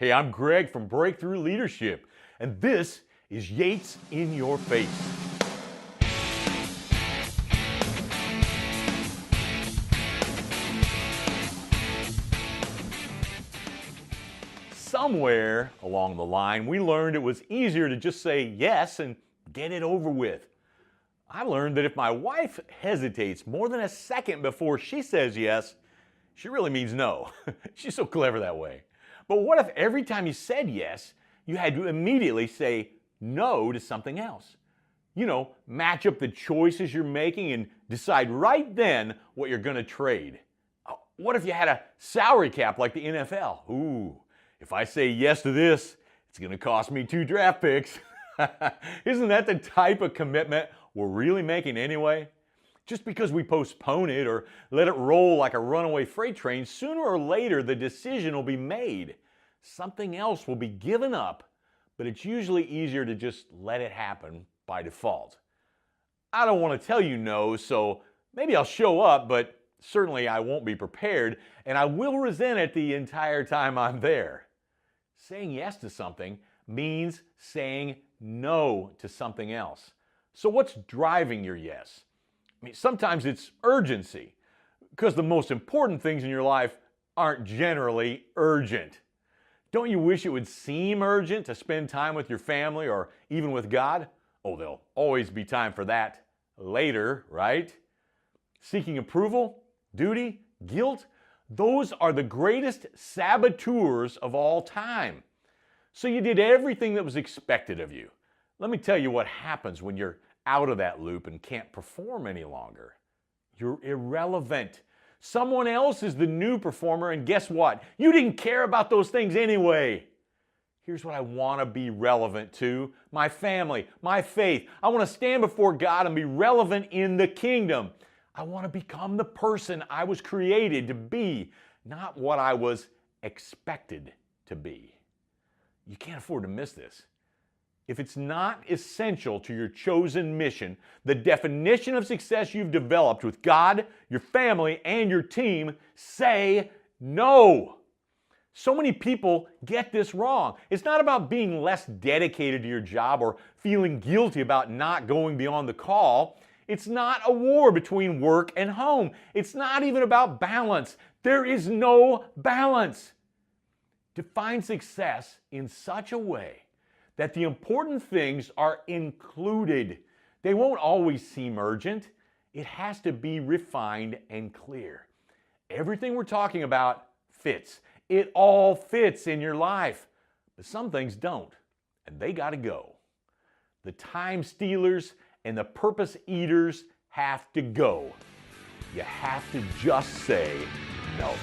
Hey, I'm Greg from Breakthrough Leadership, and this is Yates in Your Face. Somewhere along the line, we learned it was easier to just say yes and get it over with. I learned that if my wife hesitates more than a second before she says yes, she really means no. She's so clever that way. But what if every time you said yes, you had to immediately say no to something else? You know, match up the choices you're making and decide right then what you're going to trade. What if you had a salary cap like the NFL? Ooh, if I say yes to this, it's going to cost me 2 draft picks. Isn't that the type of commitment we're really making anyway? Just because we postpone it or let it roll like a runaway freight train, sooner or later the decision will be made. Something else will be given up, but it's usually easier to just let it happen by default. I don't want to tell you no, so maybe I'll show up, but certainly I won't be prepared, and I will resent it the entire time I'm there. Saying yes to something means saying no to something else. So what's driving your yes? I mean, sometimes it's urgency, because the most important things in your life aren't generally urgent. Don't you wish it would seem urgent to spend time with your family or even with God? Oh, there'll always be time for that later, right? Seeking approval, duty, guilt, those are the greatest saboteurs of all time. So you did everything that was expected of you. Let me tell you what happens when you're out of that loop and can't perform any longer. You're irrelevant. Someone else is the new performer, and guess what? You didn't care about those things anyway. Here's what I want to be relevant to: my family, my faith. I want to stand before God and be relevant in the kingdom. I want to become the person I was created to be, not what I was expected to be. You can't afford to miss this. If it's not essential to your chosen mission, the definition of success you've developed with God, your family, and your team, say no. So many people get this wrong. It's not about being less dedicated to your job or feeling guilty about not going beyond the call. It's not a war between work and home. It's not even about balance. There is no balance. Define success in such a way that the important things are included. They won't always seem urgent. It has to be refined and clear. Everything we're talking about fits. It all fits in your life. But some things don't, and they got to go. The time stealers and the purpose eaters have to go. You have to just say no.